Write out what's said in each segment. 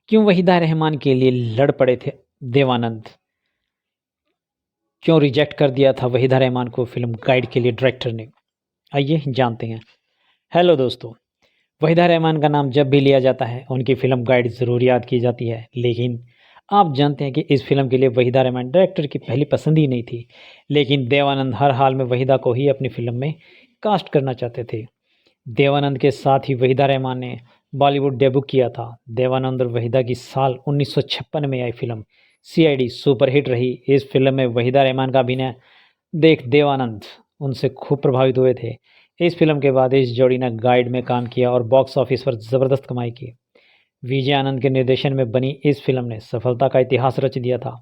क्यों वहीदा रहमान के लिए लड़ पड़े थे देवानंद? क्यों रिजेक्ट कर दिया था वहीदा रहमान को फिल्म गाइड के लिए डायरेक्टर ने? आइए जानते हैं। हेलो दोस्तों, वहीदा रहमान का नाम जब भी लिया जाता है उनकी फिल्म गाइड ज़रूर याद की जाती है, लेकिन आप जानते हैं कि इस फिल्म के लिए वहीदा रहमान डायरेक्टर की पहली पसंद ही नहीं थी। लेकिन देवानंद हर हाल में वहीदा को ही अपनी फिल्म में कास्ट करना चाहते थे। देवानंद के साथ ही वहीदा रहमान ने बॉलीवुड डेब्यू किया था। देवानंद और वहीदा की साल 1956 में आई फिल्म सीआईडी सुपरहिट रही। इस फिल्म में वहीदा रहमान का अभिनय देख देवानंद उनसे खूब प्रभावित हुए थे। इस फिल्म के बाद इस जोड़ी ने गाइड में काम किया और बॉक्स ऑफिस पर ज़बरदस्त कमाई की। विजय आनंद के निर्देशन में बनी इस फिल्म ने सफलता का इतिहास रच दिया था।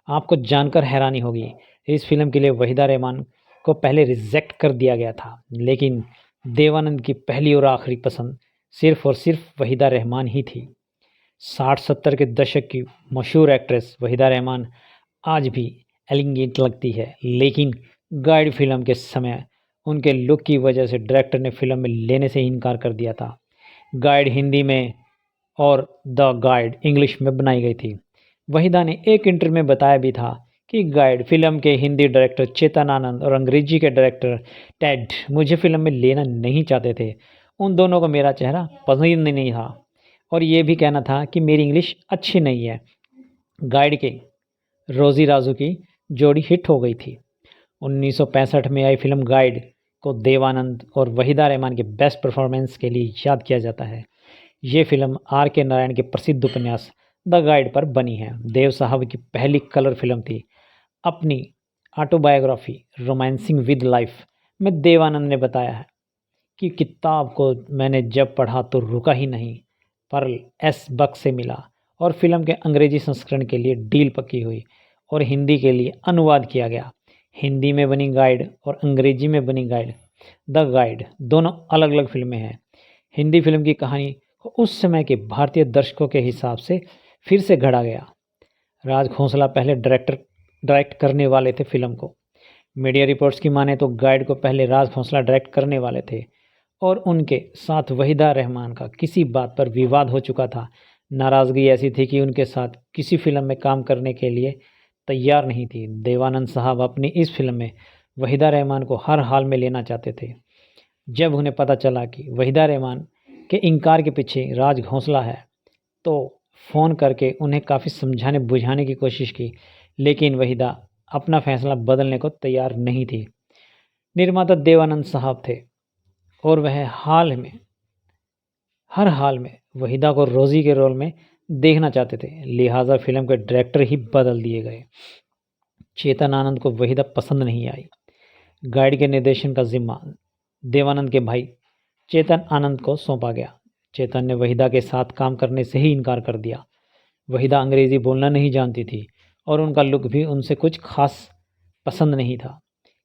आपको जानकर हैरानी होगी, इस फिल्म के लिए वहीदा रहमान को पहले रिजेक्ट कर दिया गया था, लेकिन देवानंद की पहली और आखिरी पसंद सिर्फ और सिर्फ वहीदा रहमान ही थी। 60-70 के दशक की मशहूर एक्ट्रेस वहीदा रहमान आज भी एलिगेंट लगती है, लेकिन गाइड फिल्म के समय उनके लुक की वजह से डायरेक्टर ने फिल्म में लेने से इनकार कर दिया था। गाइड हिंदी में और द गाइड इंग्लिश में बनाई गई थी। वहीदा ने एक इंटरव्यू में बताया भी था कि गाइड फिल्म के हिंदी डायरेक्टर चेतन आनंद और अंग्रेजी के डायरेक्टर टेड मुझे फिल्म में लेना नहीं चाहते थे। उन दोनों को मेरा चेहरा पसंद नहीं था और ये भी कहना था कि मेरी इंग्लिश अच्छी नहीं है। गाइड के रोजी राजू की जोड़ी हिट हो गई थी। 1965 में आई फिल्म गाइड को देवानंद और वहीदा रहमान के बेस्ट परफॉर्मेंस के लिए याद किया जाता है। ये फिल्म आर के नारायण के प्रसिद्ध उपन्यास द गाइड पर बनी है। देव साहब की पहली कलर फिल्म थी। अपनी ऑटोबायोग्राफी रोमांसिंग विद लाइफ में देवानंद ने बताया है कि किताब को मैंने जब पढ़ा तो रुका ही नहीं। पर्ल एस बक से मिला और फिल्म के अंग्रेजी संस्करण के लिए डील पक्की हुई और हिंदी के लिए अनुवाद किया गया। हिंदी में बनी गाइड और अंग्रेजी में बनी गाइड द गाइड दोनों अलग अलग फिल्में हैं। हिंदी फिल्म की कहानी को उस समय के भारतीय दर्शकों के हिसाब से फिर से गढ़ा गया। राज खोसला पहले डायरेक्ट करने वाले थे फिल्म को। मीडिया रिपोर्ट्स की माने तो गाइड को पहले राज खोसला डायरेक्ट करने वाले थे और उनके साथ वहीदा रहमान का किसी बात पर विवाद हो चुका था। नाराज़गी ऐसी थी कि उनके साथ किसी फिल्म में काम करने के लिए तैयार नहीं थी। देवानंद साहब अपनी इस फिल्म में वहीदा रहमान को हर हाल में लेना चाहते थे। जब उन्हें पता चला कि वहीदा रहमान के इनकार के पीछे राज घोंसला है, तो फ़ोन करके उन्हें काफ़ी समझाने बुझाने की कोशिश की, लेकिन वहीदा अपना फैसला बदलने को तैयार नहीं थी। निर्माता देवानंद साहब थे और वह हर हाल में वहीदा को रोज़ी के रोल में देखना चाहते थे, लिहाजा फिल्म के डायरेक्टर ही बदल दिए गए। चेतन आनंद को वहीदा पसंद नहीं आई। गाइड के निर्देशन का जिम्मा देवानंद के भाई चेतन आनंद को सौंपा गया। चेतन ने वहीदा के साथ काम करने से ही इनकार कर दिया। वहीदा अंग्रेज़ी बोलना नहीं जानती थी और उनका लुक भी उनसे कुछ खास पसंद नहीं था।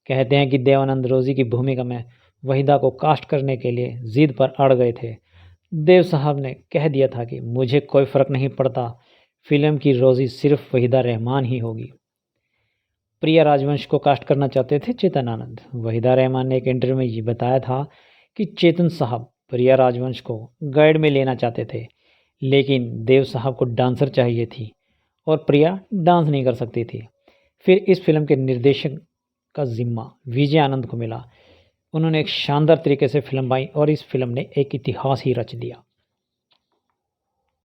कहते हैं कि देवानंद रोज़ी की भूमिका में वहीदा को कास्ट करने के लिए ज़िद पर अड़ गए थे। देव साहब ने कह दिया था कि मुझे कोई फ़र्क नहीं पड़ता, फिल्म की रोज़ी सिर्फ वहीदा रहमान ही होगी। प्रिया राजवंश को कास्ट करना चाहते थे चेतन आनंद। वहीदा रहमान ने एक इंटरव्यू में ये बताया था कि चेतन साहब प्रिया राजवंश को गाइड में लेना चाहते थे, लेकिन देव साहब को डांसर चाहिए थी और प्रिया डांस नहीं कर सकती थी। फिर इस फिल्म के निर्देशन का जिम्मा विजय आनंद को मिला। उन्होंने एक शानदार तरीके से फिल्म बनाई और इस फिल्म ने एक इतिहास ही रच दिया।